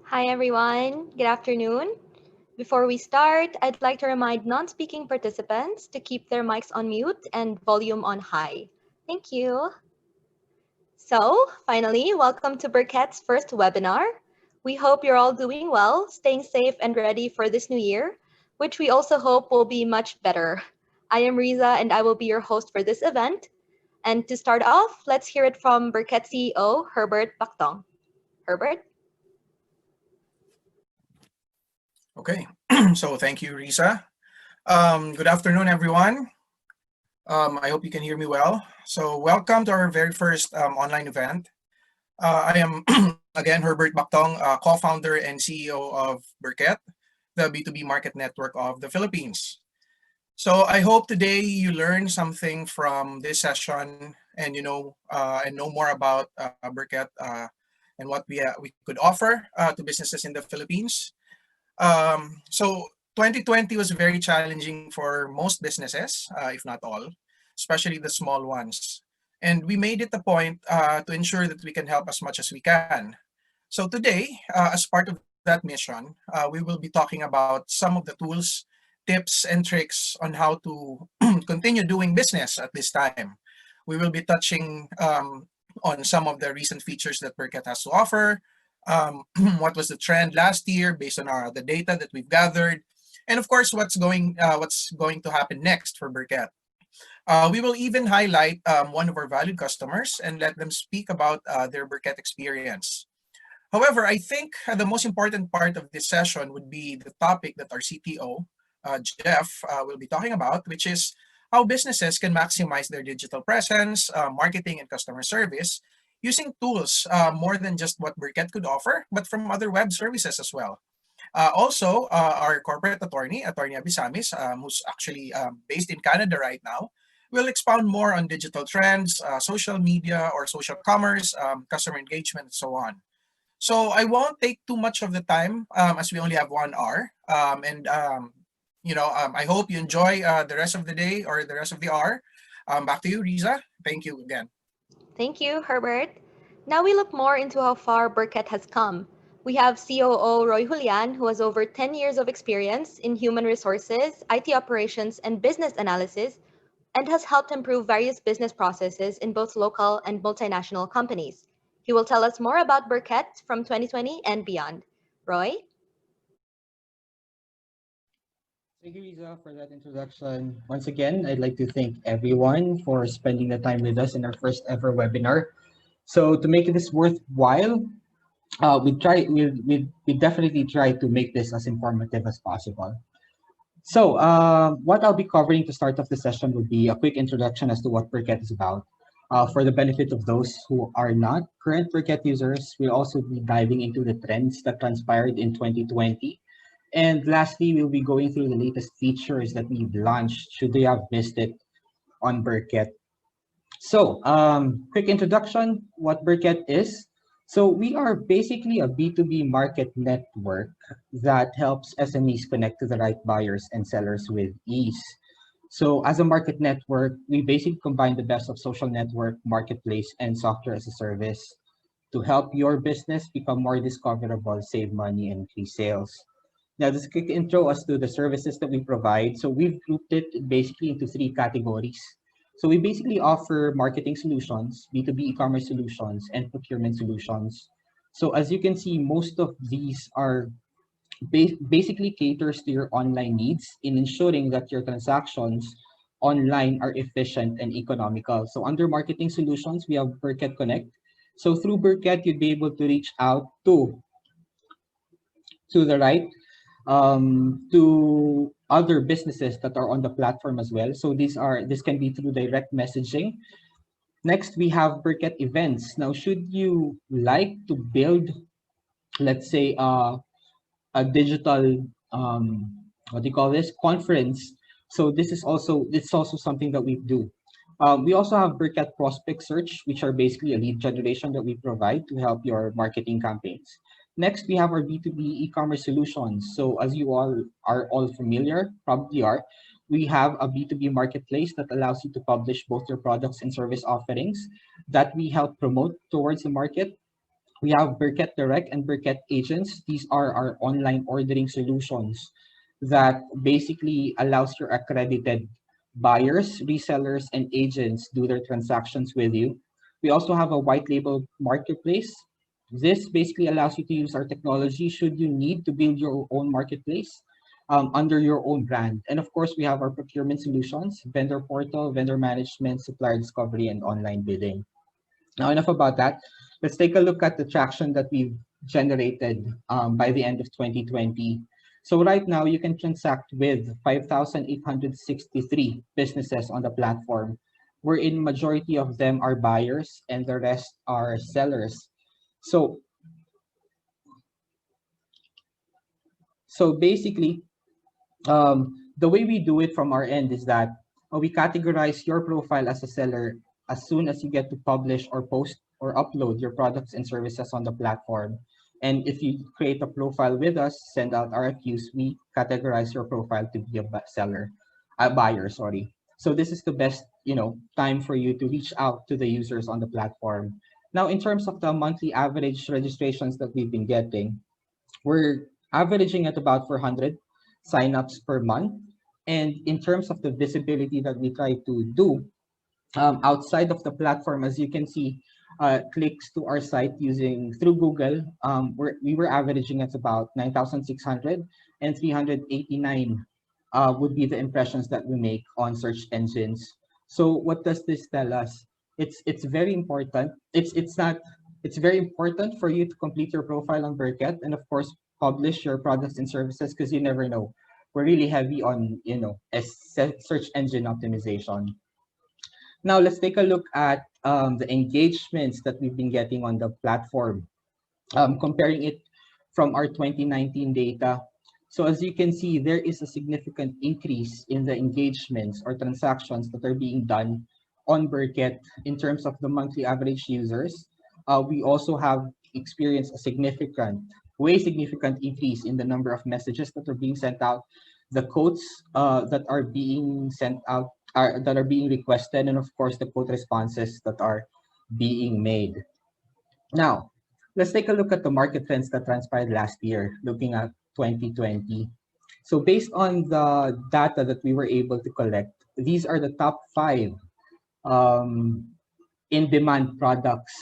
Hi everyone, good afternoon. Before we start, I'd like to remind non-speaking participants to keep their mics on mute and volume on high. Thank you. So, finally, welcome to Burket's first webinar. We hope you're all doing well, staying safe and ready for this new year, which we also hope will be much better. I am Riza and I will be your host for this event. And to start off, let's hear it from Burket CEO Herbert Bactong. Herbert? Okay, so thank you, Risa. Good afternoon, everyone. I hope you can hear me well. So welcome to our very first online event. I am, again, Herbert Bactong, co-founder and CEO of Burket, the B2B market network of the Philippines. So I hope today you learn something from this session and know more about Burket and what we could offer to businesses in the Philippines. So 2020 was very challenging for most businesses, if not all, especially the small ones. And we made it a point to ensure that we can help as much as we can. So today, as part of that mission, we will be talking about some of the tools, tips, and tricks on how to continue doing business at this time. We will be touching on some of the recent features that Burket has to offer, what was the trend last year based on the data that we've gathered, and of course, what's going to happen next for Burket. We will even highlight one of our valued customers and let them speak about their Burket experience. However, I think the most important part of this session would be the topic that our CTO, Jeff, will be talking about, which is how businesses can maximize their digital presence, marketing, and customer service using tools more than just what Burket could offer, but from other web services as well. Also, our corporate attorney Abisamis, who's actually based in Canada right now, will expound more on digital trends, social media or social commerce, customer engagement, and so on. So I won't take too much of the time as we only have 1 hour. I hope you enjoy the rest of the day or the rest of the hour. Back to you, Riza. Thank you again. Thank you, Herbert. Now we look more into how far Burket has come. We have COO Roy Julian, who has over 10 years of experience in human resources, IT operations, and business analysis, and has helped improve various business processes in both local and multinational companies. He will tell us more about Burket from 2020 and beyond. Roy? Thank you, Riza, for that introduction. Once again, I'd like to thank everyone for spending the time with us in our first ever webinar. So to make this worthwhile, we definitely try to make this as informative as possible. So what I'll be covering to start off the session would be a quick introduction as to what Burket is about. For the benefit of those who are not current Burket users, we'll also be diving into the trends that transpired in 2020. And lastly, we'll be going through the latest features that we've launched should you have missed it on Burket. So quick introduction, what Burket is. So we are basically a B2B market network that helps SMEs connect to the right buyers and sellers with ease. So as a market network, we basically combine the best of social network, marketplace, and software as a service to help your business become more discoverable, save money, and increase sales. Now, this quick intro as to the services that we provide. So we've grouped it basically into 3 categories. So we basically offer marketing solutions, B2B e-commerce solutions, and procurement solutions. So as you can see, most of these are basically caters to your online needs in ensuring that your transactions online are efficient and economical. So under marketing solutions, we have Burket Connect. So through Burket, you'd be able to reach out to the right to other businesses that are on the platform as well. So this can be through direct messaging. Next, we have Burket events. Now, should you like to build, let's say, a digital what do you call this, conference? So it's also something that we do. We also have Burket Prospect Search, which are basically a lead generation that we provide to help your marketing campaigns. Next, we have our B2B e-commerce solutions. So as you all are familiar, probably are, we have a B2B marketplace that allows you to publish both your products and service offerings that we help promote towards the market. We have Burket Direct and Burket Agents. These are our online ordering solutions that basically allows your accredited buyers, resellers, and agents do their transactions with you. We also have a white label marketplace. This basically allows you to use our technology should you need to build your own marketplace under your own brand. And of course, we have our procurement solutions, vendor portal, vendor management, supplier discovery, and online bidding. Now, enough about that. Let's take a look at the traction that we've generated by the end of 2020. So right now, you can transact with 5,863 businesses on the platform, wherein majority of them are buyers and the rest are sellers. So, so basically, the way we do it from our end is that we categorize your profile as a seller as soon as you get to publish or post or upload your products and services on the platform. And if you create a profile with us, send out RFQs, we categorize your profile to be a buyer, sorry. So this is the best, time for you to reach out to the users on the platform. Now, in terms of the monthly average registrations that we've been getting, we're averaging at about 400 signups per month. And in terms of the visibility that we try to do outside of the platform, as you can see, clicks to our site using through Google, we were averaging at about 9,600 and 389 would be the impressions that we make on search engines. So what does this tell us? It's very important. It's very important for you to complete your profile on Burket and of course publish your products and services because you never know. We're really heavy on search engine optimization. Now let's take a look at the engagements that we've been getting on the platform, comparing it from our 2019 data. So as you can see, there is a significant increase in the engagements or transactions that are being done on Burket in terms of the monthly average users. We also have experienced a way significant increase in the number of messages that are being sent out, the quotes that are being sent out, that are being requested, and of course the quote responses that are being made. Now, let's take a look at the market trends that transpired last year, looking at 2020. So based on the data that we were able to collect, these are the top 5 in-demand products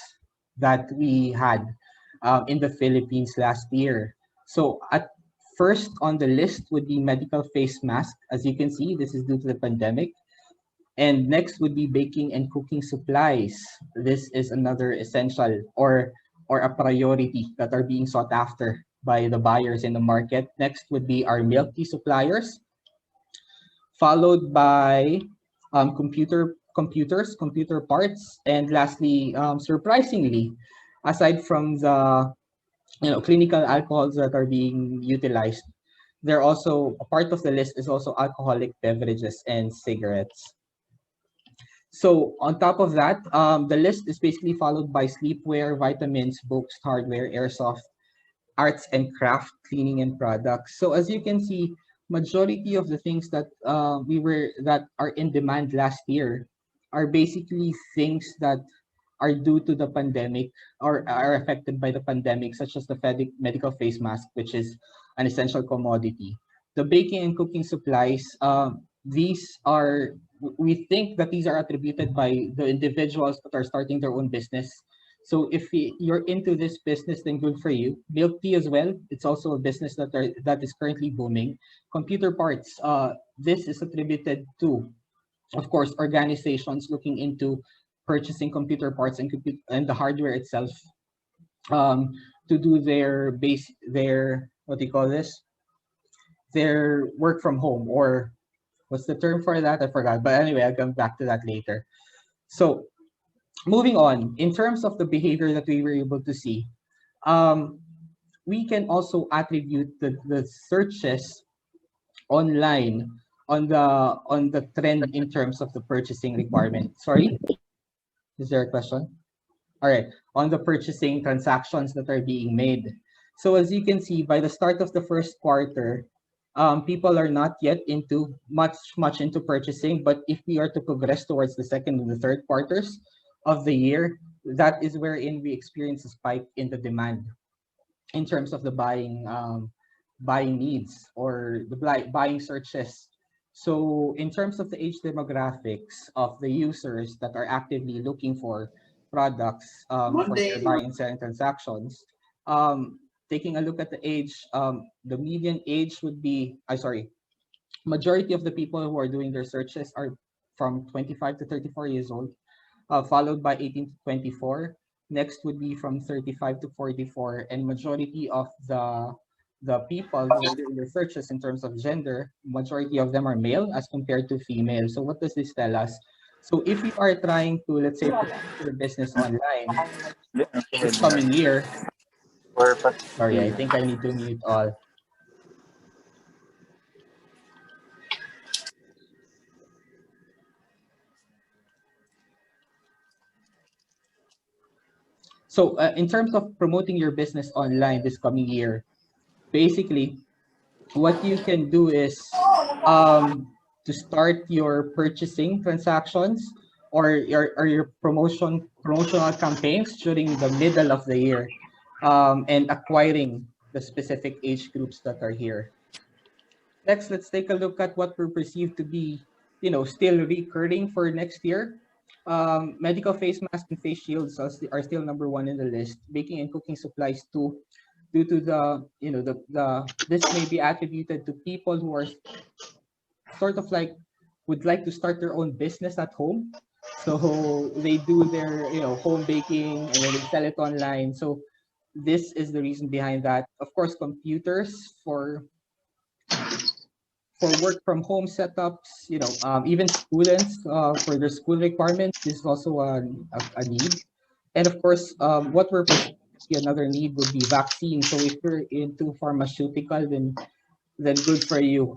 that we had in the Philippines last year. So at first on the list would be medical face mask. As you can see, this is due to the pandemic. And next would be baking and cooking supplies. This is another essential or a priority that are being sought after by the buyers in the market. Next would be our milk tea suppliers, followed by computer parts, and lastly, surprisingly, aside from the clinical alcohols that are being utilized, they're also a part of the list is also alcoholic beverages and cigarettes. So on top of that, the list is basically followed by sleepwear, vitamins, books, hardware, airsoft, arts and craft, cleaning and products. So as you can see, majority of the things that that are in demand last year are basically things that are due to the pandemic or are affected by the pandemic, such as the medical face mask, which is an essential commodity. The baking and cooking supplies, we think that these are attributed by the individuals that are starting their own business. So if you're into this business, then good for you. Milk tea as well. It's also a business that is currently booming. Computer parts. This is attributed to, of course, organizations looking into purchasing computer parts and the hardware itself to do their what do you call this? Their work from home, or what's the term for that? I forgot. But anyway, I'll come back to that later. So moving on, in terms of the behavior that we were able to see, we can also attribute the searches online on the trend in terms of the purchasing requirement. Sorry, is there a question? All right, on the purchasing transactions that are being made. So as you can see, by the start of the first quarter, people are not yet into much into purchasing. But if we are to progress towards the second and the third quarters of the year, that is wherein we experience a spike in the demand in terms of the buying needs or the buying searches. So in terms of the age demographics of the users that are actively looking for products for their buying and selling transactions, taking a look at the age, the median age would be, I sorry, majority of the people who are doing their searches are from 25 to 34 years old, followed by 18 to 24. Next would be from 35 to 44, and majority of the people who are doing their searches in terms of gender, majority of them are male as compared to female. So what does this tell us? So if you are trying to, let's say, promote your business online this coming year, sorry, I think I need to mute all. So in terms of promoting your business online this coming year, basically what you can do is to start your purchasing transactions or your promotional campaigns during the middle of the year, and acquiring the specific age groups that are here. Next, let's take a look at what we perceive to be, still recurring for next year. Medical face masks and face shields are still number one in the list. Baking and cooking supplies too, due to the this may be attributed to people who are sort of like would like to start their own business at home. So they do their home baking and then they sell it online. So this is the reason behind that. Of course, computers for work from home setups, even students for their school requirements, this is also a need. And of course, what we're perceiving another need would be vaccine. So if you're into pharmaceutical, then good for you.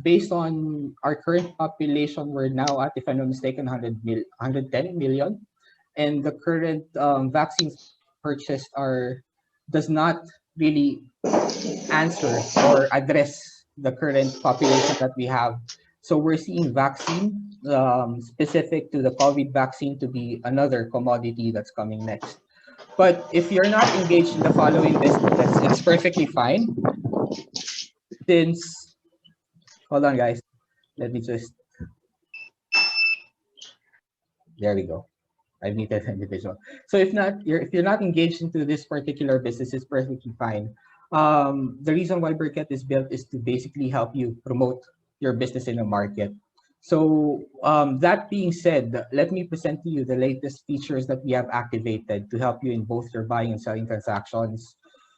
Based on our current population, we're now at, if I'm not mistaken, 110 million, and the current vaccines purchased does not really answer or address the current population that we have. So we're seeing vaccine specific to the COVID vaccine to be another commodity that's coming next. But if you're not engaged in the following businesses, it's perfectly fine. Since, hold on guys, let me just, there we go. I've muted the individual. So if you're not engaged into this particular business, it's perfectly fine. The reason why Burket is built is to basically help you promote your business in the market. So that being said, let me present to you the latest features that we have activated to help you in both your buying and selling transactions.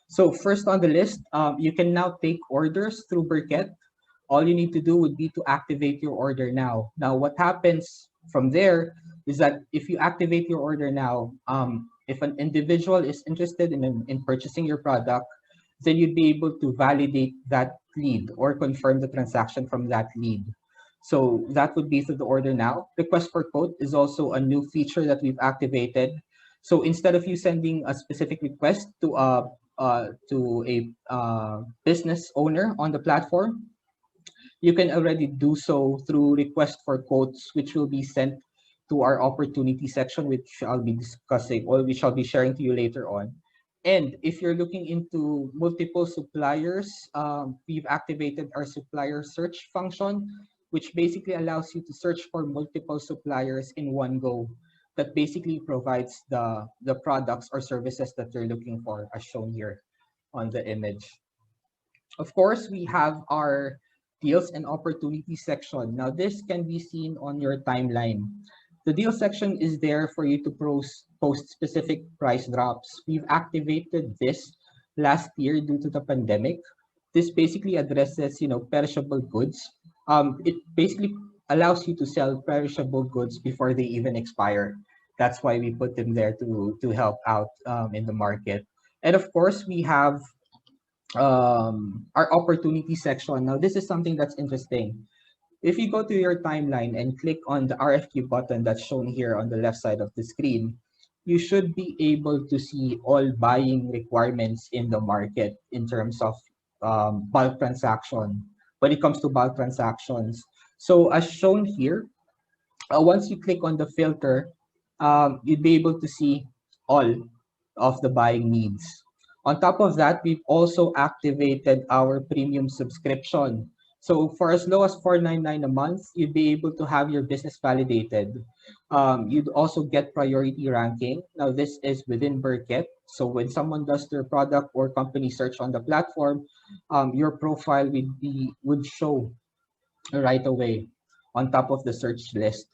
So first on the list, you can now take orders through Burket. All you need to do would be to activate your order now. Now, what happens from there is that if you activate your order now, if an individual is interested in purchasing your product, then you'd be able to validate that lead or confirm the transaction from that lead. So that would be through the order now. Request for quote is also a new feature that we've activated. So instead of you sending a specific request to a business owner on the platform, you can already do so through request for quotes, which will be sent to our opportunity section, which I'll be discussing or we shall be sharing to you later on. And if you're looking into multiple suppliers, we've activated our supplier search function, which basically allows you to search for multiple suppliers in one go. That basically provides the products or services that you're looking for, as shown here on the image. Of course, we have our deals and opportunities section. Now, this can be seen on your timeline. The deal section is there for you to post specific price drops. We've activated this last year due to the pandemic. This basically addresses, perishable goods. It basically allows you to sell perishable goods before they even expire. That's why we put them there to help out in the market. And of course, we have our opportunity section. Now, this is something that's interesting. If you go to your timeline and click on the RFQ button that's shown here on the left side of the screen, you should be able to see all buying requirements in the market in terms of bulk transaction, when it comes to bulk transactions. So as shown here, once you click on the filter, you'd be able to see all of the buying needs. On top of that, we've also activated our premium subscription. So for as low as $4.99 a month, you'd be able to have your business validated. You'd also get priority ranking. Now this is within Burket. So when someone does their product or company search on the platform, your profile would show right away on top of the search list.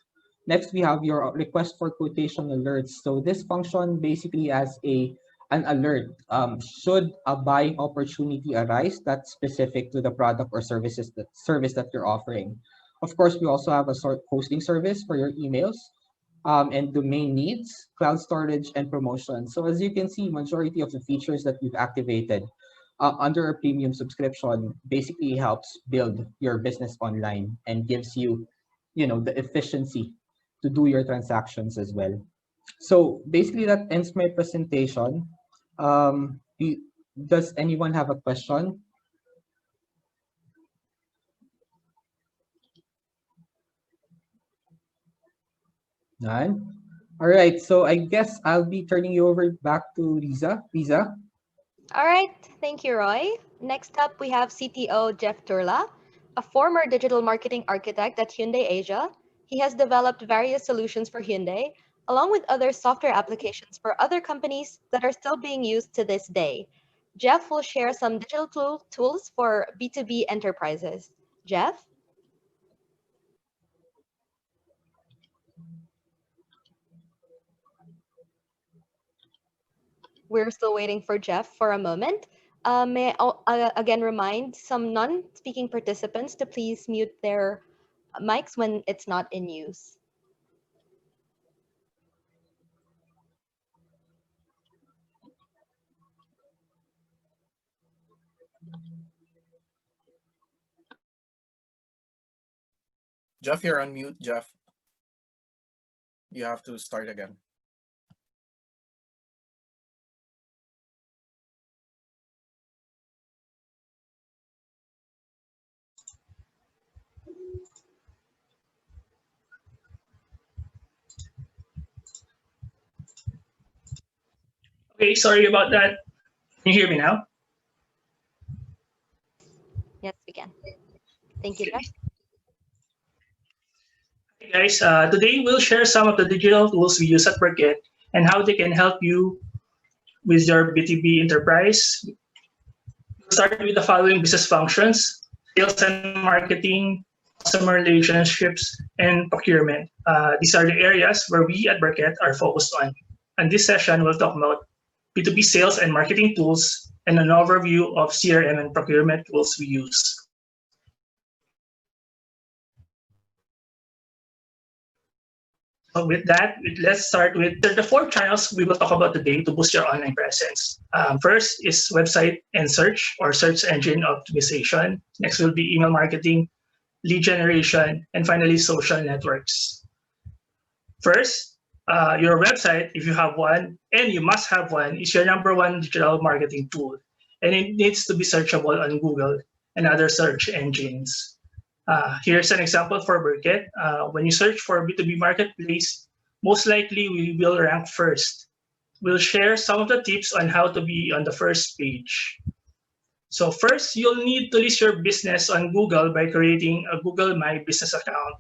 Next, we have your request for quotation alerts. So this function basically as an alert. Should a buying opportunity arise that's specific to the product or service that you're offering. Of course, we also have a hosting service for your emails and domain needs, cloud storage, and promotion. So as you can see, majority of the features that we've activated under a premium subscription basically helps build your business online and gives you, the efficiency to do your transactions as well. So basically that ends my presentation. Does anyone have a question? None? All right, so I guess I'll be turning you over back to Riza. Riza? All right, thank you, Roy. Next up, we have CTO Jeff Turla, a former digital marketing architect at Hyundai Asia. He has developed various solutions for Hyundai, along with other software applications for other companies that are still being used to this day. Jeff will share some digital tools for B2B enterprises. Jeff? We're still waiting for Jeff for a moment. May I again remind some non-speaking participants to please mute their mics when it's not in use. Jeff, you're on mute, Jeff. You have to start again. Okay, sorry about that. Can you hear me now? Yes, we can. Thank you, Jeff. Hey guys, today we'll share some of the digital tools we use at Burket and how they can help you with your B2B enterprise. We'll start with the following business functions: sales and marketing, customer relationships, and procurement. These are the areas where we at Burket are focused on. And this session, we'll talk about B2B sales and marketing tools and an overview of CRM and procurement tools we use. So with that, let's start with the four channels we will talk about today to boost your online presence. First is website and search, or search engine optimization. Next will be email marketing, lead generation, and finally social networks. First, your website, if you have one, and you must have one, is your number one digital marketing tool. And it needs to be searchable on Google and other search engines. Here's an example for Burket. When you search for B2B marketplace, most likely we will rank first. We'll share some of the tips on how to be on the first page. So first, you'll need to list your business on Google by creating a Google My Business account.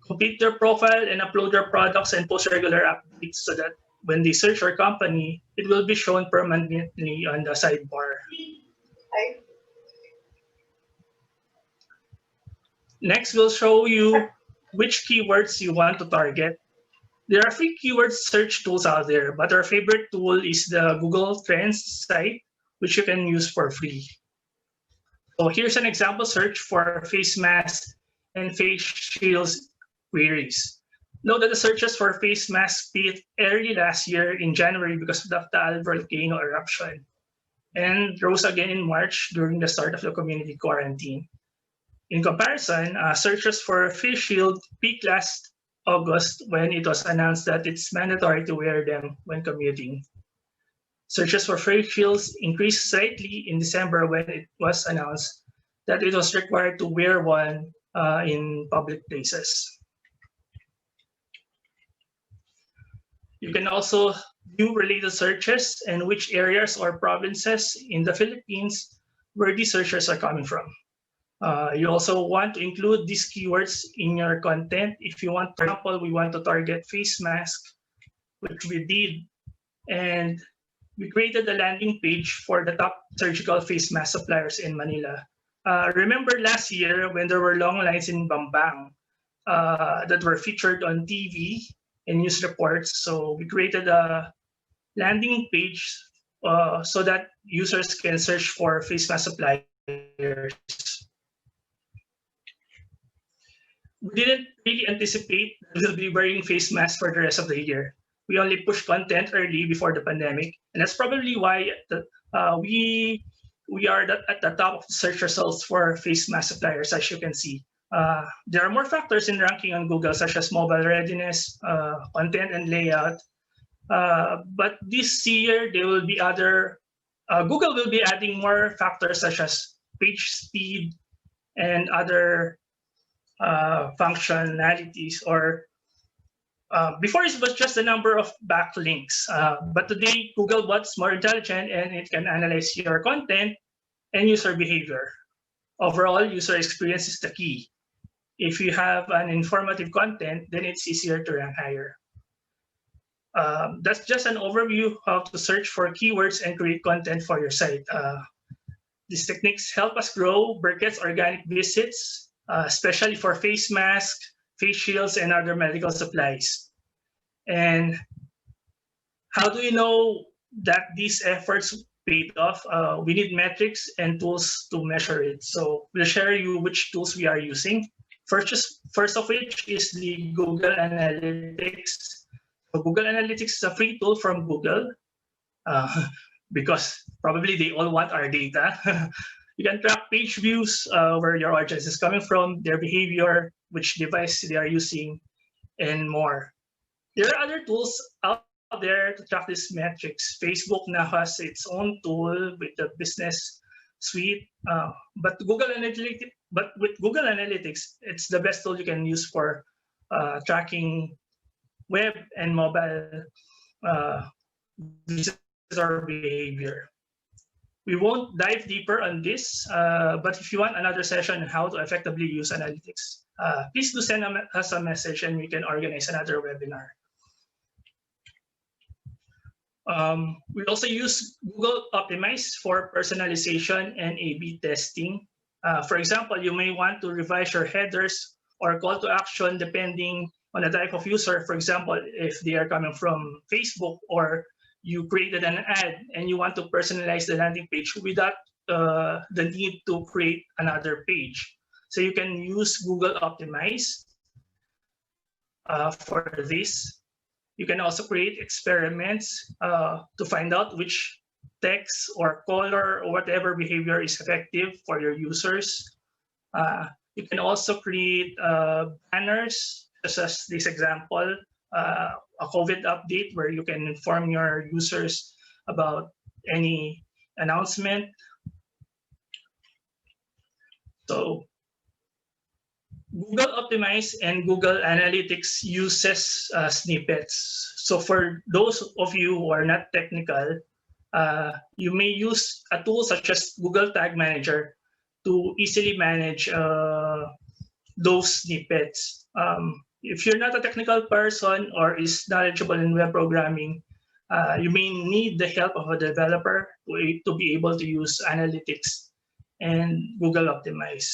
Complete your profile and upload your products and post regular updates so that when they search your company, it will be shown permanently on the sidebar. Next, we'll show you which keywords you want to target. There are free keyword search tools out there, but our favorite tool is the Google Trends site, which you can use for free. So here's an example search for face masks and face shields queries. Note that the searches for face masks peaked early last year in January because of the Taal volcano eruption, and rose again in March during the start of the community quarantine. In comparison, searches for face shield peaked last August when it was announced that it's mandatory to wear them when commuting. Searches for face shields increased slightly in December when it was announced that it was required to wear one in public places. You can also view related searches and which areas or provinces in the Philippines where these searchers are coming from. You also want to include these keywords in your content. If you want, for example, we want to target face mask, which we did, and we created a landing page for the top surgical face mask suppliers in Manila. Remember last year when there were long lines in Bambang that were featured on TV and news reports? So we created a landing page so that users can search for face mask suppliers. We didn't really anticipate that we'll be wearing face masks for the rest of the year. We only pushed content early before the pandemic, and that's probably why we are at the top of the search results for face mask suppliers, as you can see. There are more factors in ranking on Google, such as mobile readiness, content, and layout. But this year, there will be Google will be adding more factors such as page speed and other functionalities. Before it was just the number of backlinks, but today Google Bot's more intelligent and it can analyze your content and user behavior. Overall, user experience is the key. If you have an informative content, then it's easier to rank higher. That's just an overview of how to search for keywords and create content for your site. These techniques help us grow Burket's organic visits, especially for face masks, face shields, and other medical supplies. And how do you know that these efforts paid off? We need metrics and tools to measure it. So we'll share you which tools we are using. First of which is the Google Analytics. So Google Analytics is a free tool from Google because probably they all want our data. You can track page views, where your audience is coming from, their behavior, which device they are using, and more. There are other tools out there to track these metrics. Facebook now has its own tool with the business suite, but with Google Analytics, it's the best tool you can use for tracking web and mobile visitor behavior. We won't dive deeper on this, but if you want another session on how to effectively use analytics, please do send us a message and we can organize another webinar. We also use Google Optimize for personalization and A/B testing. For example, you may want to revise your headers or call to action depending on the type of user. For example, if they are coming from Facebook, or you created an ad and you want to personalize the landing page without the need to create another page. So you can use Google Optimize for this. You can also create experiments to find out which text or color or whatever behavior is effective for your users. You can also create banners, such as this example, a COVID update where you can inform your users about any announcement. So Google Optimize and Google Analytics uses snippets. So for those of you who are not technical, you may use a tool such as Google Tag Manager to easily manage those snippets. If you're not a technical person or is knowledgeable in web programming, you may need the help of a developer to be able to use analytics and Google Optimize.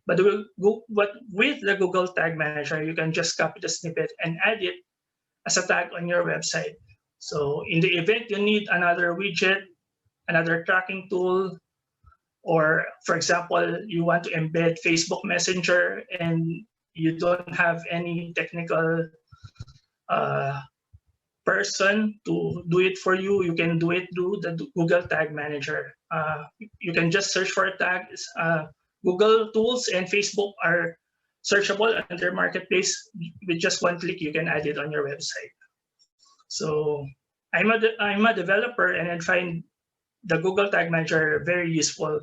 But with the Google Tag Manager, you can just copy the snippet and add it as a tag on your website. So in the event you need another widget, another tracking tool, or for example, you want to embed Facebook Messenger and you don't have any technical person to do it for you, you can do it through the Google Tag Manager. You can just search for a tag. Google tools and Facebook are searchable under Marketplace. With just one click, you can add it on your website. So I'm a developer, and I find the Google Tag Manager very useful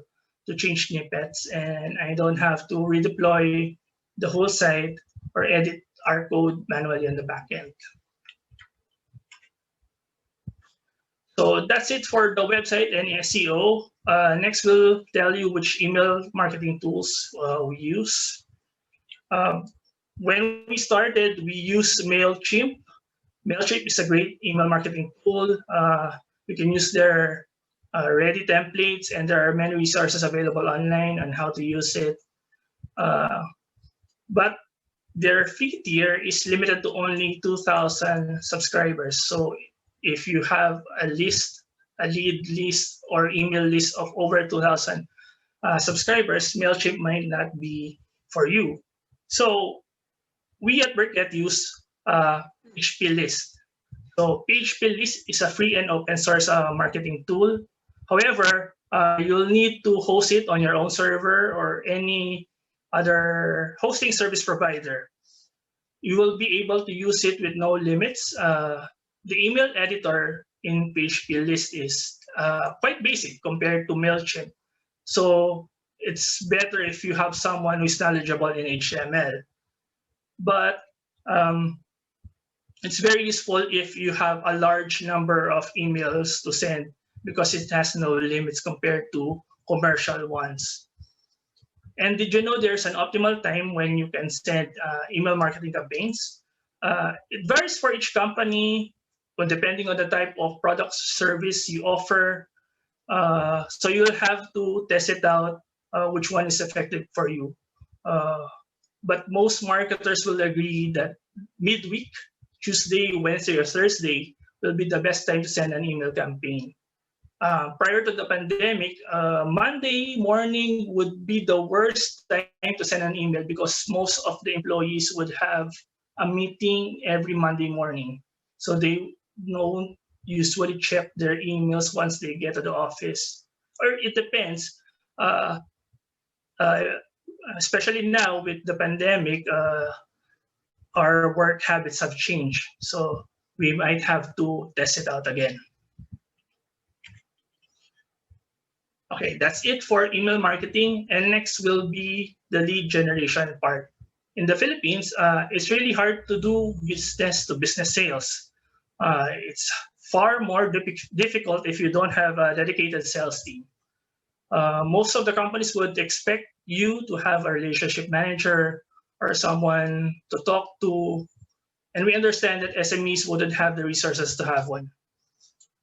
to change snippets, and I don't have to redeploy the whole site or edit our code manually on the back end. So that's it for the website and SEO. Next, we'll tell you which email marketing tools we use. When we started, we used MailChimp. MailChimp is a great email marketing tool. You can use their ready templates, and there are many resources available online on how to use it. But their free tier is limited to only 2,000 subscribers. So if you have a lead list or email list of over 2,000 subscribers, MailChimp might not be for you. So we at Burket use PHP List. So PHP List is a free and open source marketing tool. However, you'll need to host it on your own server or any other hosting service provider. You will be able to use it with no limits. The email editor in PHP List is quite basic compared to MailChimp. So it's better if you have someone who's knowledgeable in HTML. But it's very useful if you have a large number of emails to send because it has no limits compared to commercial ones. And did you know there's an optimal time when you can send email marketing campaigns? It varies for each company, but depending on the type of product service you offer. So you'll have to test it out, which one is effective for you. But most marketers will agree that midweek, Tuesday, Wednesday, or Thursday will be the best time to send an email campaign. Prior to the pandemic, Monday morning would be the worst time to send an email because most of the employees would have a meeting every Monday morning. So they don't usually check their emails once they get to the office. Or it depends. Especially now with the pandemic, our work habits have changed. So we might have to test it out again. Okay, that's it for email marketing. And next will be the lead generation part. In the Philippines, it's really hard to do business-to-business sales. It's far more difficult if you don't have a dedicated sales team. Most of the companies would expect you to have a relationship manager or someone to talk to. And we understand that SMEs wouldn't have the resources to have one.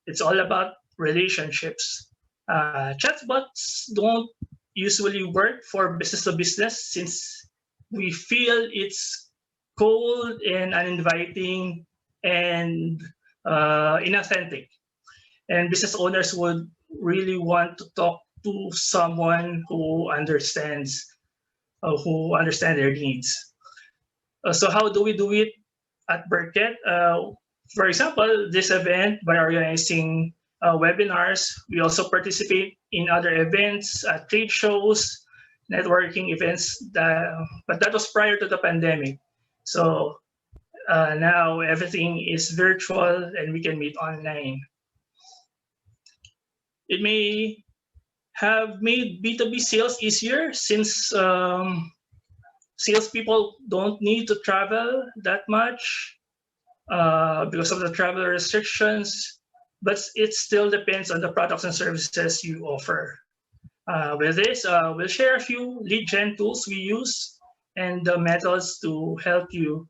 It's all about relationships. Chatbots don't usually work for business to business since we feel it's cold and uninviting and inauthentic. And business owners would really want to talk to someone who understands their needs. So how do we do it at Burket? For example, this event, by organizing webinars, we also participate in other events, trade shows, networking events, but that was prior to the pandemic. So now everything is virtual and we can meet online. It may have made B2B sales easier since salespeople don't need to travel that much because of the travel restrictions, but it still depends on the products and services you offer. With this, we'll share a few lead gen tools we use and the methods to help you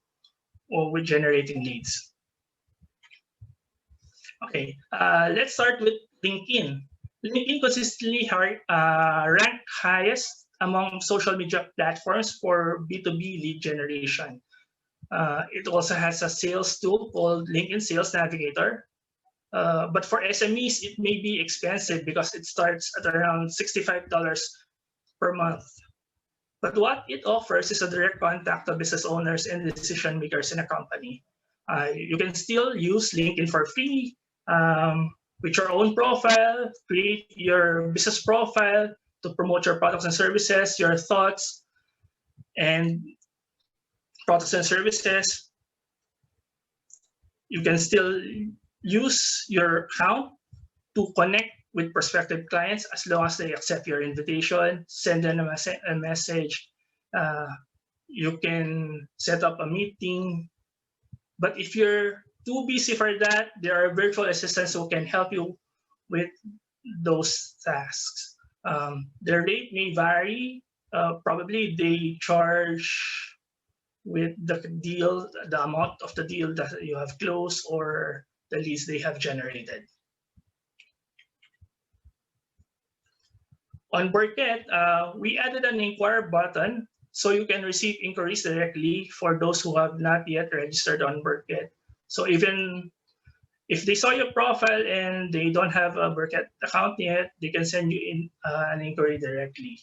with generating leads. Okay, let's start with LinkedIn. LinkedIn consistently ranked highest among social media platforms for B2B lead generation. It also has a sales tool called LinkedIn Sales Navigator. But for SMEs, it may be expensive because it starts at around $65 per month. But what it offers is a direct contact to business owners and decision makers in a company. You can still use LinkedIn for free with your own profile, create your business profile to promote your products and services, your thoughts, and products and services. You can still use your account to connect with prospective clients as long as they accept your invitation, send them a message. You can set up a meeting. But if you're too busy for that, there are virtual assistants who can help you with those tasks. Their rate may vary. Probably they charge with the deal, the amount of the deal that you have closed or the leads they have generated. On Burket, we added an inquire button so you can receive inquiries directly for those who have not yet registered on Burket. So even if they saw your profile and they don't have a Burket account yet, they can send you in an inquiry directly.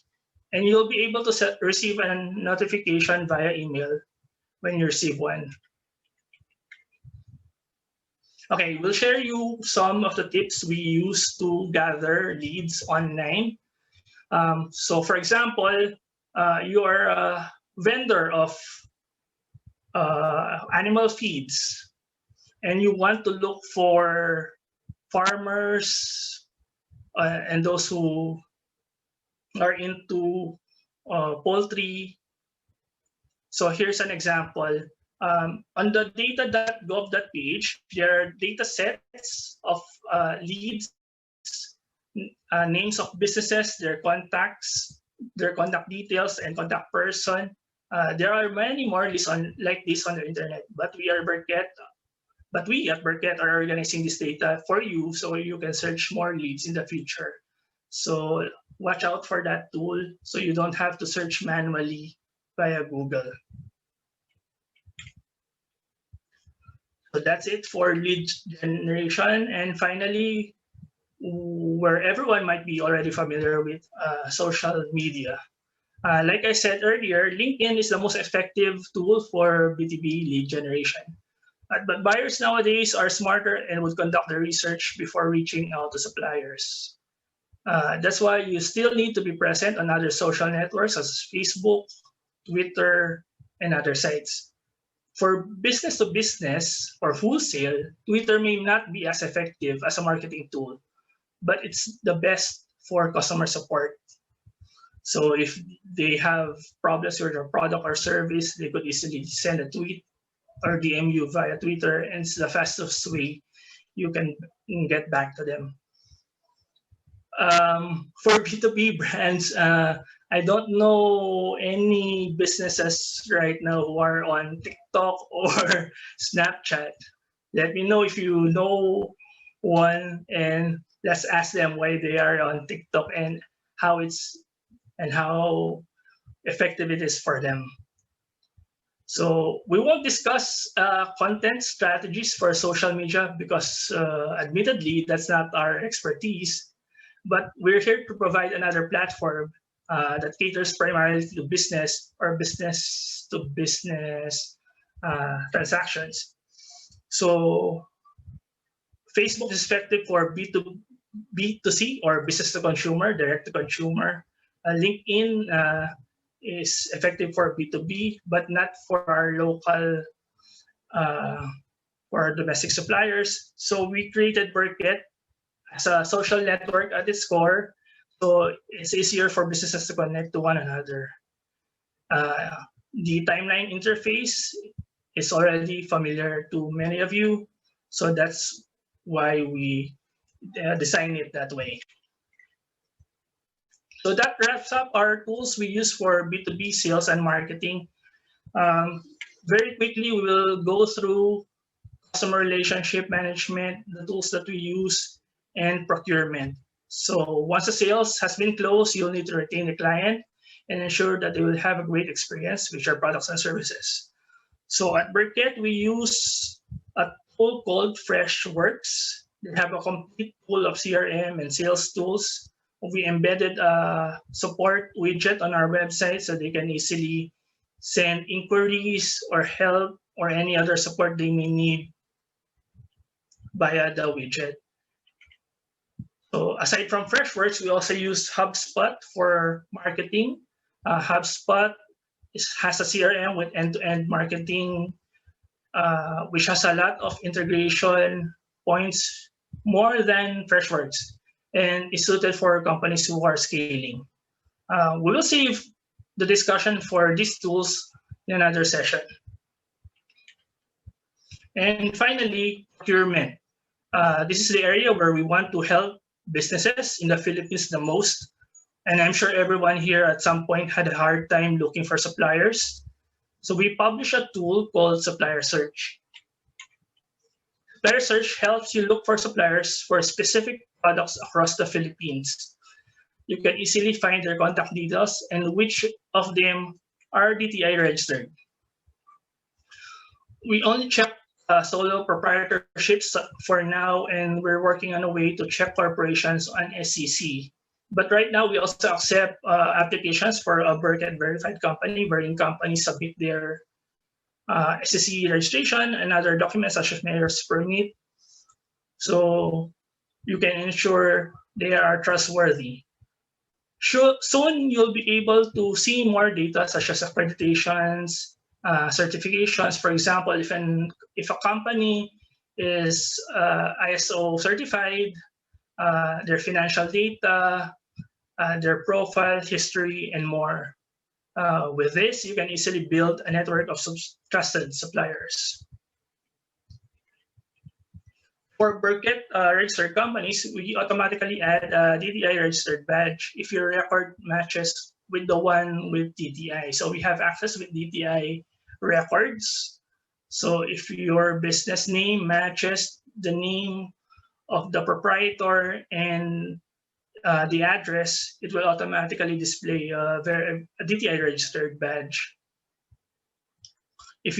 And you'll be able to receive a notification via email when you receive one. Okay, we'll share you some of the tips we use to gather leads online. So for example, you are a vendor of animal feeds and you want to look for farmers and those who are into poultry. So here's an example. On the data.gov.ph, there are data sets of leads, names of businesses, their contacts, their contact details, and contact person. There are many more lists like this on the internet, but we at Burket are organizing this data for you so you can search more leads in the future. So watch out for that tool so you don't have to search manually via Google. So that's it for lead generation. And finally, where everyone might be already familiar with social media. Like I said earlier, LinkedIn is the most effective tool for B2B lead generation. But buyers nowadays are smarter and would conduct their research before reaching out to suppliers. That's why you still need to be present on other social networks such as Facebook, Twitter, and other sites. For business to business or wholesale, Twitter may not be as effective as a marketing tool, but it's the best for customer support. So if they have problems with your product or service, they could easily send a tweet or DM you via Twitter, and it's the fastest way you can get back to them. For B2B brands, I don't know any businesses right now who are on TikTok or Snapchat. Let me know if you know one, and let's ask them why they are on TikTok and how effective it is for them. So we won't discuss content strategies for social media because admittedly, that's not our expertise, but we're here to provide another platform that caters primarily to business or business to business transactions. So Facebook is effective for B2C or business to consumer, direct to consumer. LinkedIn is effective for B2B, but not for our local, for our domestic suppliers. So we created Burket as a social network at its core, so it's easier for businesses to connect to one another. The timeline interface is already familiar to many of you, so that's why we designed it that way. So that wraps up our tools we use for B2B sales and marketing. Very quickly, we will go through customer relationship management, the tools that we use, and procurement. So once the sales has been closed, you'll need to retain the client and ensure that they will have a great experience with your products and services. So at Burket, we use a tool called Freshworks. They have a complete pool of CRM and sales tools. We embedded a support widget on our website so they can easily send inquiries or help or any other support they may need via the widget. So aside from Freshworks, we also use HubSpot for marketing. HubSpot has a CRM with end-to-end marketing, which has a lot of integration points, more than Freshworks, and is suited for companies who are scaling. We will save the discussion for these tools in another session. And finally, procurement. This is the area where we want to help businesses in the Philippines the most. And I'm sure everyone here at some point had a hard time looking for suppliers. So we publish a tool called Supplier Search. Supplier Search helps you look for suppliers for specific products across the Philippines. You can easily find their contact details and which of them are DTI registered. We only check solo proprietorships for now, and we're working on a way to check corporations on SEC. But right now, we also accept applications for a Burket verified company, wherein companies submit their SEC registration and other documents such as mayor's permit. So you can ensure they are trustworthy. Soon, you'll be able to see more data such as accreditations, certifications. For example, if a company is ISO certified, their financial data, their profile, history, and more. With this, you can easily build a network of trusted suppliers. For Burket registered companies, we automatically add a DTI registered badge if your record matches with the one with DTI. So we have access with DTI records. So if your business name matches the name of the proprietor and the address, it will automatically display a DTI registered badge. If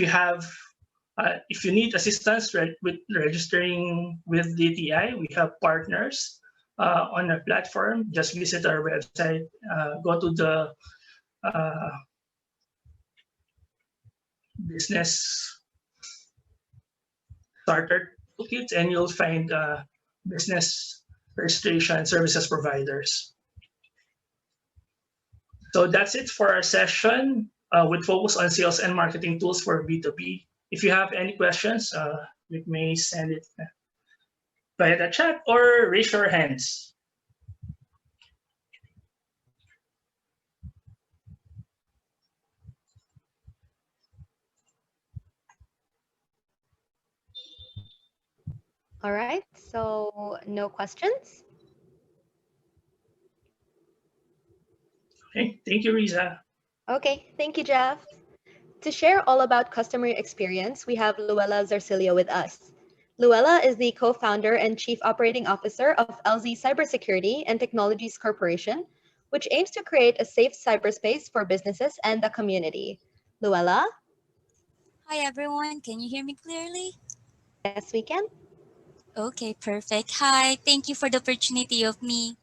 you need assistance with registering with DTI, we have partners on our platform. Just visit our website, go to the business starter toolkit, and you'll find business registration services providers. So that's it for our session with focus on sales and marketing tools for B2B. If you have any questions, you may send it via the chat or raise your hands. All right, so no questions. Okay, thank you, Riza. Okay, thank you, Jeff. To share all about customer experience, we have Luella Zarcilio with us. Luella is the co-founder and chief operating officer of LZ Cybersecurity and Technologies Corporation, which aims to create a safe cyberspace for businesses and the community. Luella? Hi everyone, can you hear me clearly? Yes, we can. Okay, perfect. Hi, thank you for the opportunity of me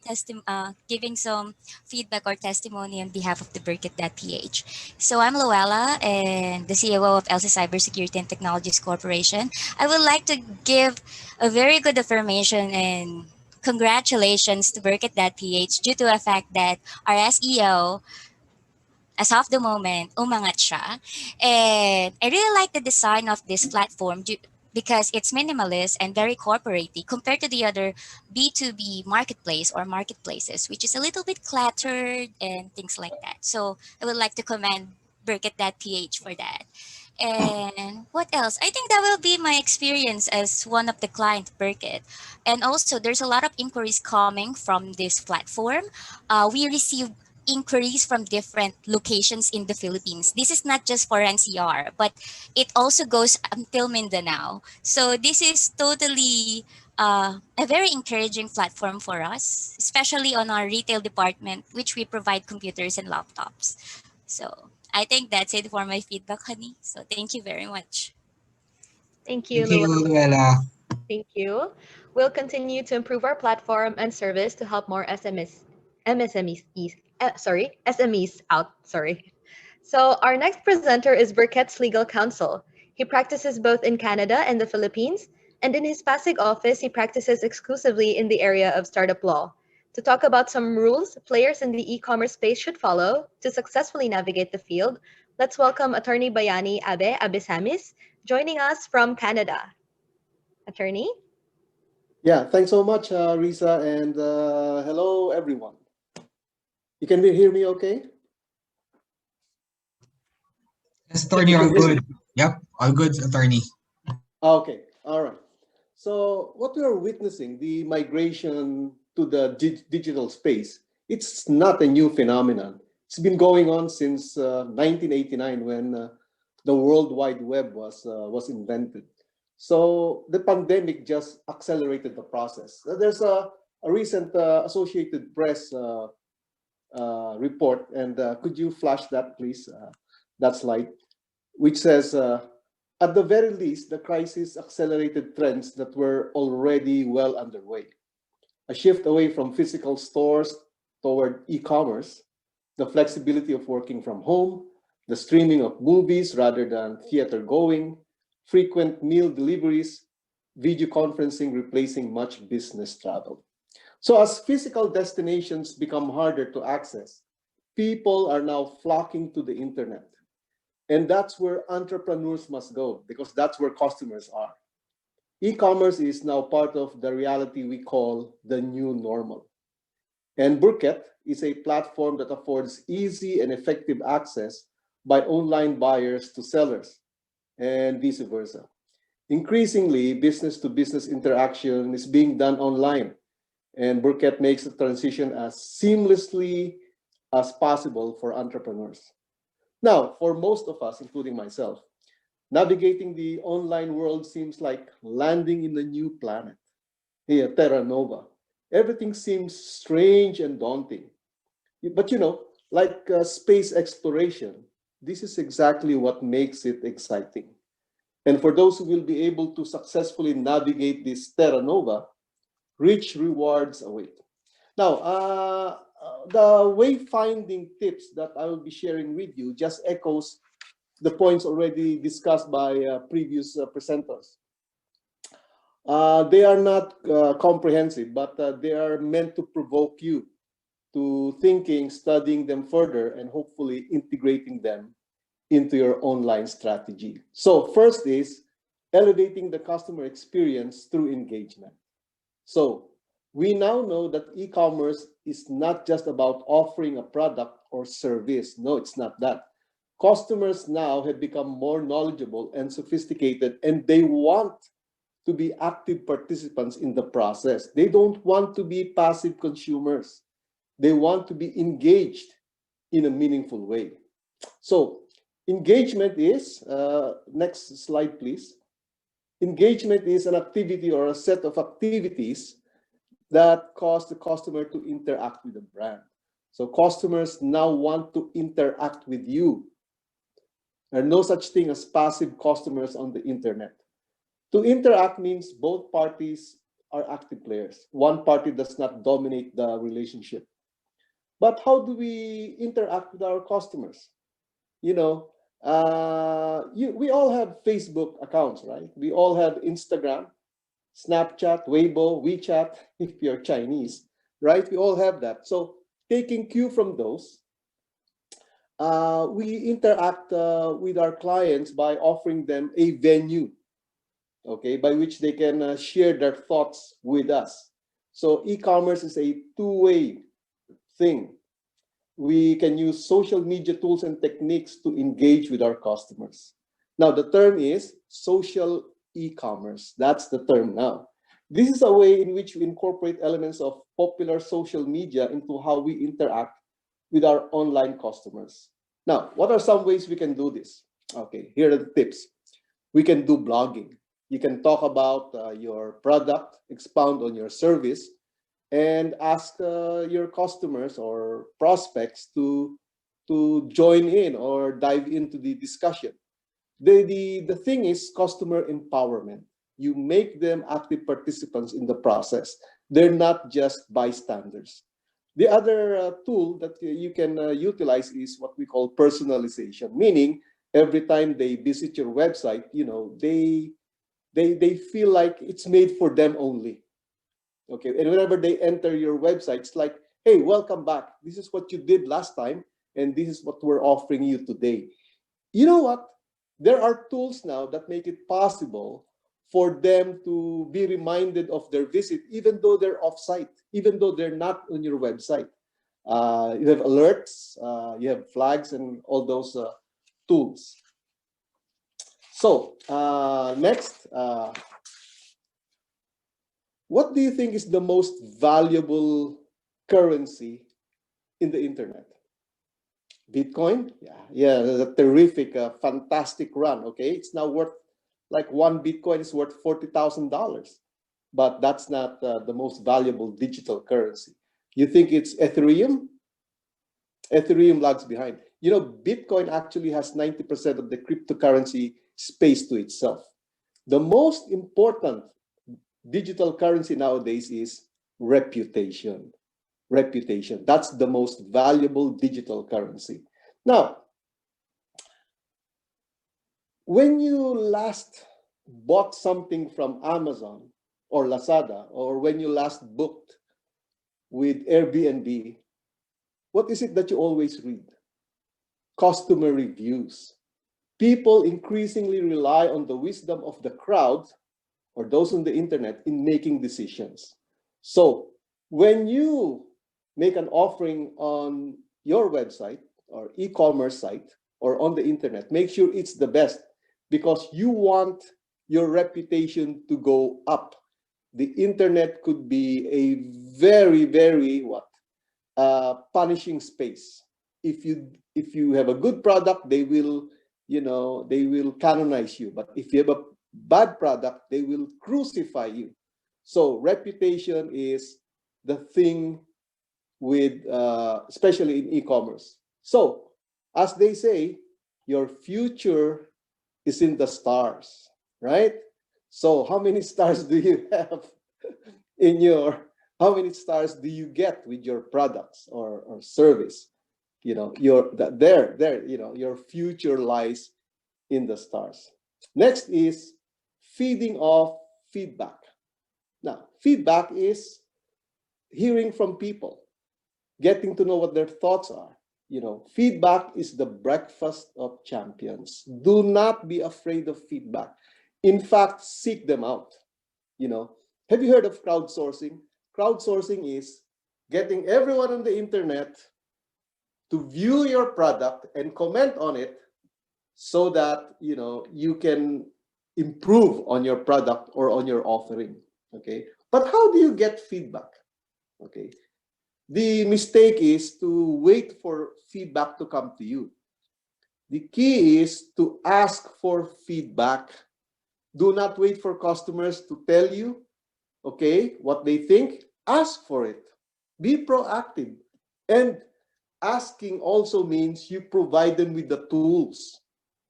giving some feedback or testimony on behalf of the Burket.ph. So I'm Luella and the COO of LC Cybersecurity and Technologies Corporation. I would like to give a very good affirmation and congratulations to Burket.ph due to the fact that our SEO as of the moment, umangat siya. And I really like the design of this platform because it's minimalist and very corporate compared to the other B2B marketplace or marketplaces, which is a little bit cluttered and things like that. So I would like to commend Burket.ph for that. And what else? I think that will be my experience as one of the client Burket. And also, there's a lot of inquiries coming from this platform. We receive inquiries from different locations in the Philippines. This is not just for NCR, but it also goes until Mindanao. So this is totally a very encouraging platform for us, especially on our retail department, which we provide computers and laptops. So I think that's it for my feedback, honey. So thank you very much. Thank you, Thank you, Luella. Luella. Thank you. We'll continue to improve our platform and service to help more SMEs out. Sorry. So our next presenter is Burket's legal counsel. He practices both in Canada and the Philippines, and in his Pasig office, he practices exclusively in the area of startup law. To talk about some rules players in the e-commerce space should follow to successfully navigate the field, let's welcome Attorney Bayani Abe Abisamis, joining us from Canada. Attorney? Yeah, thanks so much, Risa, and hello, everyone. You can hear me okay? Yes, attorney, all good. Yep, all good, attorney. Okay, all right. So what we are witnessing, the migration to the digital space, it's not a new phenomenon. It's been going on since 1989 when the World Wide Web was invented. So the pandemic just accelerated the process. There's a recent Associated Press report, and could you flash that, please? That slide, which says, at the very least, the crisis accelerated trends that were already well underway. A shift away from physical stores toward e-commerce, the flexibility of working from home, the streaming of movies rather than theater going, frequent meal deliveries, video conferencing replacing much business travel. So as physical destinations become harder to access, people are now flocking to the internet. And that's where entrepreneurs must go because that's where customers are. E-commerce is now part of the reality we call the new normal. And Burket is a platform that affords easy and effective access by online buyers to sellers and vice versa. Increasingly, business-to-business interaction is being done online, and Burket makes the transition as seamlessly as possible for entrepreneurs. Now, for most of us, including myself, navigating the online world seems like landing in a new planet, Terra Nova. Everything seems strange and daunting. But like space exploration, this is exactly what makes it exciting. And for those who will be able to successfully navigate this Terra Nova, rich rewards await. Now, the wayfinding tips that I will be sharing with you just echoes the points already discussed by previous presenters. They are not comprehensive, but they are meant to provoke you to thinking, studying them further, and hopefully integrating them into your online strategy. So first is elevating the customer experience through engagement. So we now know that e-commerce is not just about offering a product or service. No, it's not that. Customers now have become more knowledgeable and sophisticated, and they want to be active participants in the process. They don't want to be passive consumers. They want to be engaged in a meaningful way. So engagement is, next slide, please. Engagement is an activity or a set of activities that cause the customer to interact with the brand. So customers now want to interact with you. There are no such thing as passive customers on the internet. To interact means both parties are active players. One party does not dominate the relationship. But how do we interact with our customers? We all have Facebook accounts, right? We all have Instagram, Snapchat, Weibo, WeChat, if you're Chinese, right? We all have that. So taking cue from those, we interact with our clients by offering them a venue, okay, by which they can share their thoughts with us. So e-commerce is a two-way thing. We can use social media tools and techniques to engage with our customers. Now, the term is social e-commerce. That's the term now. This is a way in which we incorporate elements of popular social media into how we interact with our online customers. Now, what are some ways we can do this? Okay, here are the tips. We can do blogging. You can talk about your product, expound on your service, and ask your customers or prospects to join in or dive into the discussion. The thing is customer empowerment. You make them active participants in the process. They're not just bystanders. The other tool that you can utilize is what we call personalization, meaning every time they visit your website, they feel like it's made for them only. Okay, and whenever they enter your website, it's like, hey, welcome back. This is what you did last time, and this is what we're offering you today. You know what? There are tools now that make it possible for them to be reminded of their visit, even though they're off-site, even though they're not on your website. You have alerts, you have flags, and all those tools. So next, what do you think is the most valuable currency in the internet? Bitcoin? Yeah, that's a terrific, fantastic run. Okay, it's now worth like one Bitcoin is worth $40,000, but that's not the most valuable digital currency. You think it's Ethereum? Ethereum lags behind. You know, Bitcoin actually has 90% of the cryptocurrency space to itself. The most important digital currency nowadays is reputation. Reputation. That's the most valuable digital currency. Now, when you last bought something from Amazon or Lazada, or when you last booked with Airbnb, what is it that you always read? Customer reviews. People increasingly rely on the wisdom of the crowd or those on the internet in making decisions. So when you make an offering on your website or e-commerce site or on the internet, make sure it's the best because you want your reputation to go up. The internet could be a very, very punishing space. If you have a good product, they will, they will canonize you. But if you have a bad product, they will crucify you. So reputation is the thing with, especially in e-commerce. So as they say, your future is in the stars, right? So how many stars do you have in your, how many stars do you get with your products or service? You know, your future lies in the stars. Next is feeding off feedback. Now, feedback is hearing from people, getting to know what their thoughts are. You know, feedback is the breakfast of champions. Do not be afraid of feedback. In fact, seek them out. You know, have you heard of crowdsourcing? Crowdsourcing is getting everyone on the internet to view your product and comment on it so that, you can improve on your product or on your offering. Okay. But how do you get feedback? Okay. The mistake is to wait for feedback to come to you. The key is to ask for feedback. Do not wait for customers to tell you, okay, what they think. Ask for it. Be proactive. And asking also means you provide them with the tools.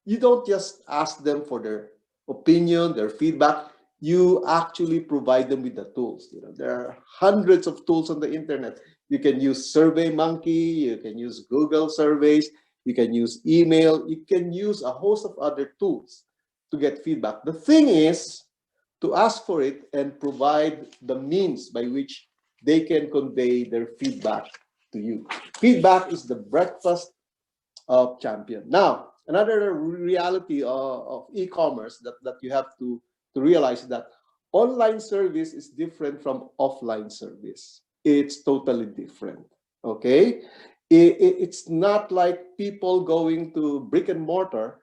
You don't just ask them for their opinion, their feedback. You actually provide them with the tools. You know, there are hundreds of tools on the internet. You can use SurveyMonkey, you can use Google surveys, you can use email, you can use a host of other tools to get feedback. The thing is to ask for it and provide the means by which they can convey their feedback to you. Feedback is the breakfast of champion. Now, another reality of e-commerce that you have to realize that online service is different from offline service. It's totally different. Okay, it's not like people going to brick and mortar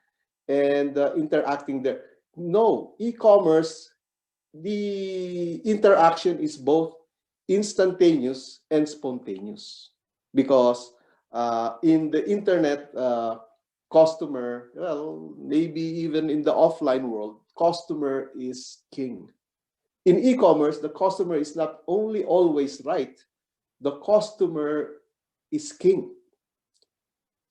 and interacting there. No, e-commerce, the interaction is both instantaneous and spontaneous because in the internet, customer, well, maybe even in the offline world, customer is king. In e-commerce, the customer is not only always right, the customer is king.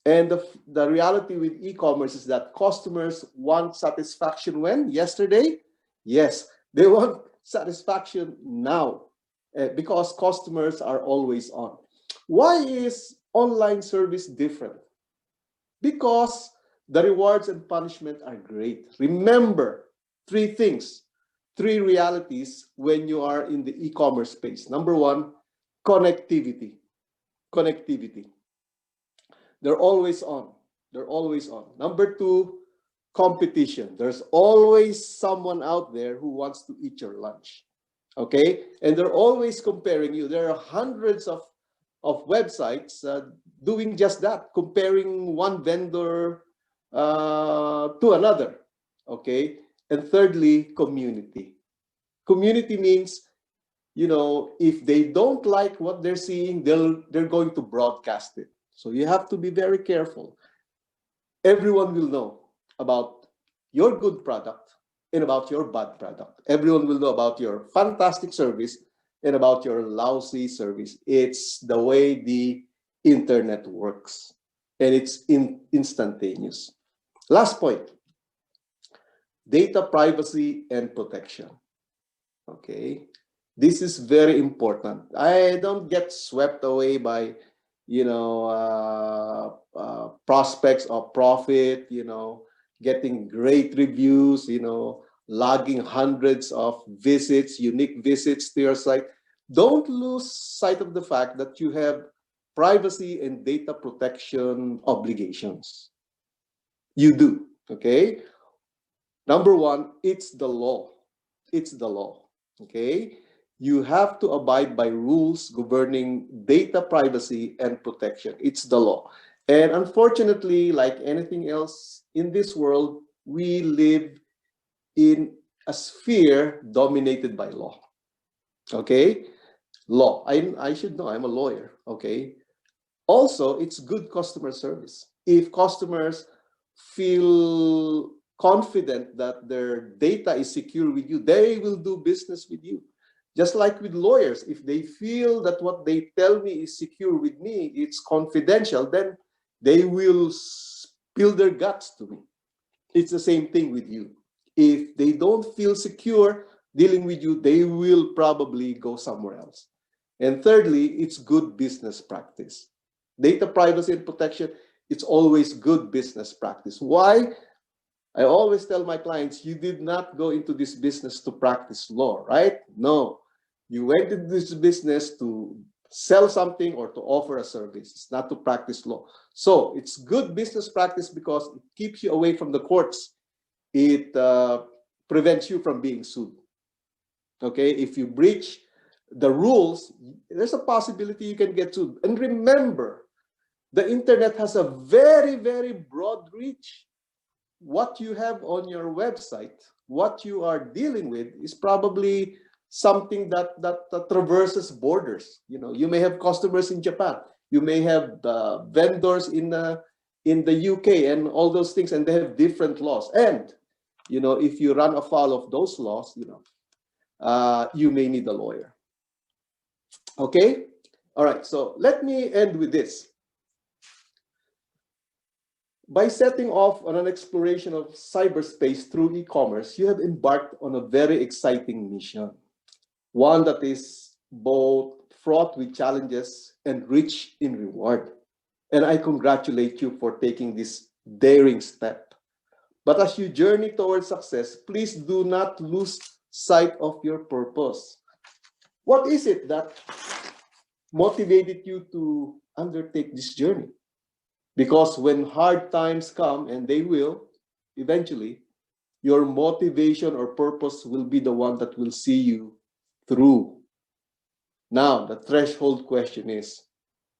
And the reality with e-commerce is that customers want satisfaction when? Yesterday? Yes, they want satisfaction now because customers are always on. Why is online service different? Because the rewards and punishment are great. Remember, three things, three realities when you are in the e-commerce space. Number one, connectivity. Connectivity. They're always on. They're always on. Number two, competition. There's always someone out there who wants to eat your lunch. Okay? And they're always comparing you. There are hundreds of websites doing just that, comparing one vendor to another. Okay. And thirdly, community. Community means, if they don't like what they're seeing, they're going to broadcast it. So you have to be very careful. Everyone will know about your good product and about your bad product. Everyone will know about your fantastic service and about your lousy service. It's the way the internet works, and it's instantaneous. Last point, data privacy and protection. Okay, this is very important. I don't get swept away by prospects of profit, getting great reviews, logging hundreds of visits, unique visits to your site. Don't lose sight of the fact that you have privacy and data protection obligations. You do, okay? Number one, it's the law. It's the law, okay? You have to abide by rules governing data privacy and protection. It's the law. And unfortunately, like anything else in this world, we live in a sphere dominated by law. Okay? Law. I should know, I'm a lawyer. Okay? Also, it's good customer service. If customers feel confident that their data is secure with you, they will do business with you. Just like with lawyers, if they feel that what they tell me is secure with me, it's confidential, then they will spill their guts to me. It's the same thing with you. If they don't feel secure dealing with you, they will probably go somewhere else. And thirdly, it's good business practice. Data privacy and protection, it's always good business practice. Why? I always tell my clients, you did not go into this business to practice law, right? No. You went into this business to sell something or to offer a service. It's not to practice law. So it's good business practice because it keeps you away from the courts. It prevents you from being sued. Okay, if you breach the rules, there's a possibility you can get sued. And remember, the internet has a very, very broad reach. What you have on your website, what you are dealing with is probably something that traverses borders. You may have customers in Japan, you may have vendors in the UK and all those things, and they have different laws. And if you run afoul of those laws, you may need a lawyer. Okay, all right. So let me end with this. By setting off on an exploration of cyberspace through e-commerce, you have embarked on a very exciting mission. One that is both fraught with challenges and rich in reward. And I congratulate you for taking this daring step. But as you journey towards success, please do not lose sight of your purpose. What is it that motivated you to undertake this journey? Because when hard times come, and they will eventually, your motivation or purpose will be the one that will see you through. Now, the threshold question is,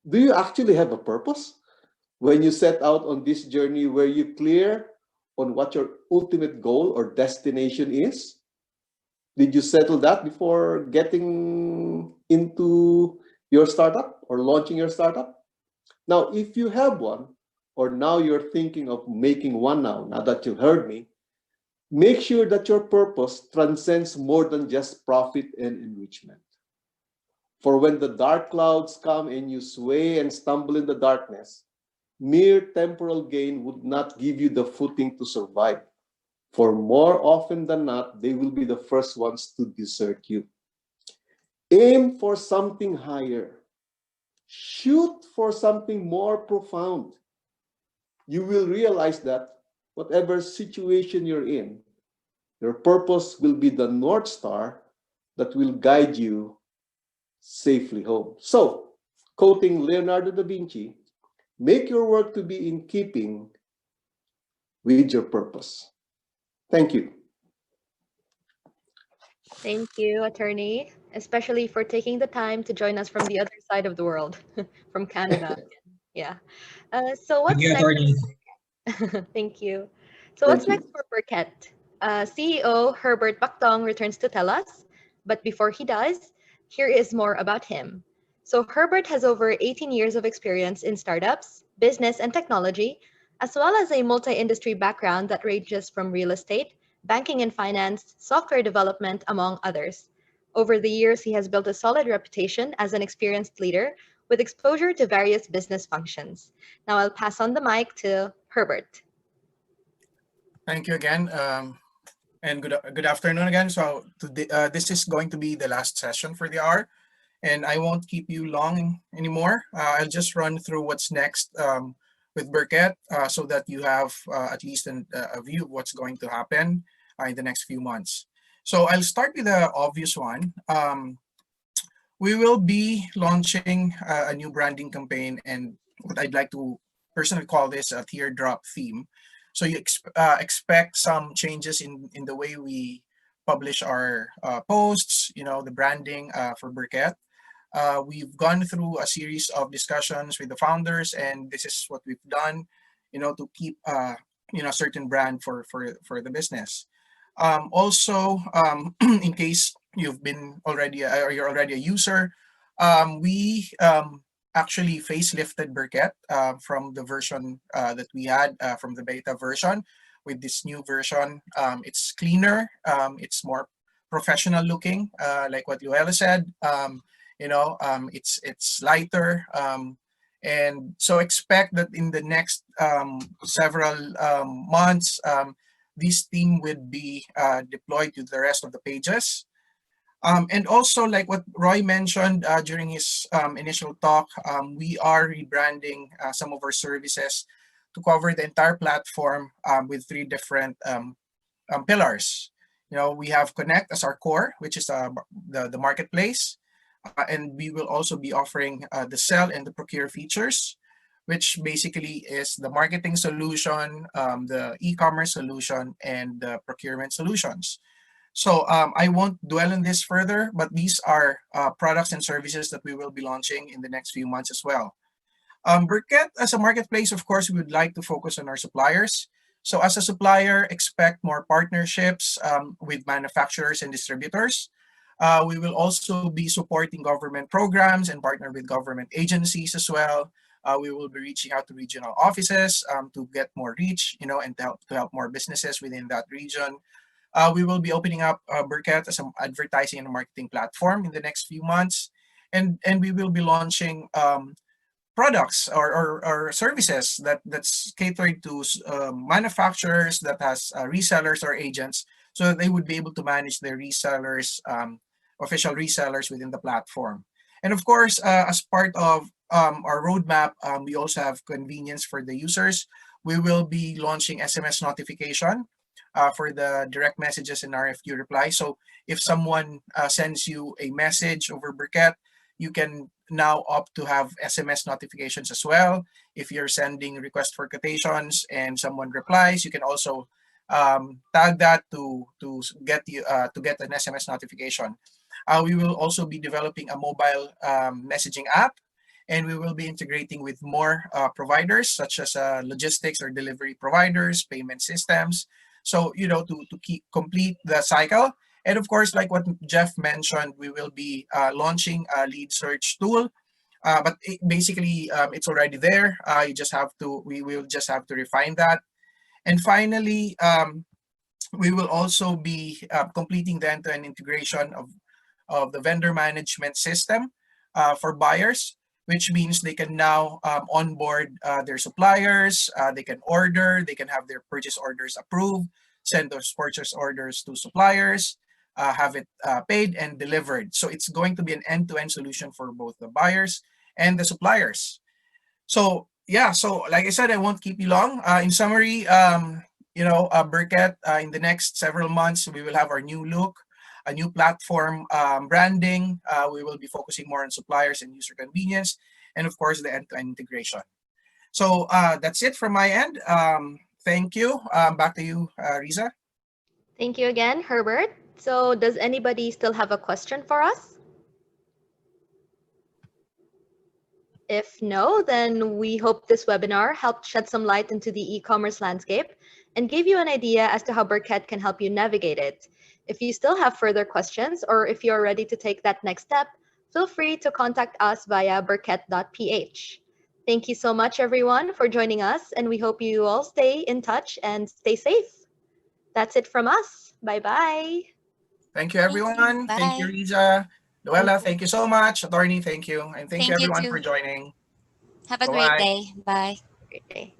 do you actually have a purpose? When you set out on this journey, were you clear on what your ultimate goal or destination is? Did you settle that before getting into your startup or launching your startup? Now, if you have one, or now you're thinking of making one now that you've heard me, make sure that your purpose transcends more than just profit and enrichment. For when the dark clouds come and you sway and stumble in the darkness, mere temporal gain would not give you the footing to survive. For more often than not, they will be the first ones to desert you. Aim for something higher. Shoot for something more profound. You will realize that whatever situation you're in, your purpose will be the North Star that will guide you safely home. So, quoting Leonardo da Vinci, make your work to be in keeping with your purpose. Thank you. Thank you, attorney, especially for taking the time to join us from the other side of the world, from Canada. Yeah. So Thank what's you, next? attorney. Thank you. So Thank what's you. next for Burket? CEO Herbert Bactong returns to tell us. But before he does, here is more about him. So, Herbert has over 18 years of experience in startups, business, and technology, as well as a multi industry background that ranges from real estate, banking and finance, software development, among others. Over the years, he has built a solid reputation as an experienced leader with exposure to various business functions. Now I'll pass on the mic to Herbert. Thank you again, and good afternoon again. So today, this is going to be the last session for the hour, and I won't keep you long anymore. I'll just run through what's next with Burket, so that you have at least a view of what's going to happen in the next few months. So I'll start with the obvious one. We will be launching a new branding campaign, and what I'd like to personally call this a teardrop theme. So you expect some changes in the way we publish our posts, the branding for Burket. We've gone through a series of discussions with the founders, and this is what we've done, to keep a certain brand for the business. Also, in case you've been already or you're already a user, we actually facelifted Burket from the version that we had from the beta version. With this new version, it's cleaner, it's more professional looking, like what Luella said. It's lighter, and so expect that in the next several months, this theme would be deployed to the rest of the pages. And also, like what Roy mentioned during his initial talk, we are rebranding some of our services to cover the entire platform with three different pillars. We have Connect as our core, which is the marketplace. And we will also be offering the sell and the procure features, which basically is the marketing solution, the e-commerce solution, and the procurement solutions. So I won't dwell on this further, but these are products and services that we will be launching in the next few months as well. Burket, as a marketplace, of course, we would like to focus on our suppliers. So as a supplier, expect more partnerships with manufacturers and distributors. We will also be supporting government programs and partner with government agencies as well. We will be reaching out to regional offices to get more reach, and to help more businesses within that region. We will be opening up Burket as an advertising and marketing platform in the next few months, and we will be launching products or services that's catered to manufacturers that has resellers or agents, so that they would be able to manage their resellers, official resellers within the platform. And of course, as part of our roadmap, we also have convenience for the users. We will be launching SMS notification for the direct messages and RFQ reply. So if someone sends you a message over Burket, you can now opt to have SMS notifications as well. If you're sending request for quotations and someone replies, you can also tag that to get an SMS notification. We will also be developing a mobile messaging app, and we will be integrating with more providers such as logistics or delivery providers, payment systems. So, to complete the cycle. And of course, like what Jeff mentioned, we will be launching a lead search tool. But basically, it's already there. We will just have to refine that. And finally, we will also be completing the end-to-end integration of the vendor management system for buyers, which means they can now onboard their suppliers, they can order, they can have their purchase orders approved, send those purchase orders to suppliers, have it paid and delivered. So it's going to be an end-to-end solution for both the buyers and the suppliers. So yeah, so like I said, I won't keep you long. In summary, Burket, in the next several months, we will have our new look, a new platform branding. We will be focusing more on suppliers and user convenience, and of course, the end-to-end integration. So that's it from my end. Thank you. Back to you, Riza. Thank you again, Herbert. So does anybody still have a question for us? If no, then we hope this webinar helped shed some light into the e-commerce landscape and gave you an idea as to how Burket can help you navigate it. If you still have further questions or if you're ready to take that next step, feel free to contact us via burket.ph. Thank you so much, everyone, for joining us, and we hope you all stay in touch and stay safe. That's it from us. Bye-bye. Thank you, everyone. Thank you, Bye. Riza. Luella, thank you so much. Attorney, thank you. And thank you, Thank you everyone, for too. joining. Have a great Bye-bye. day. Bye. Great day.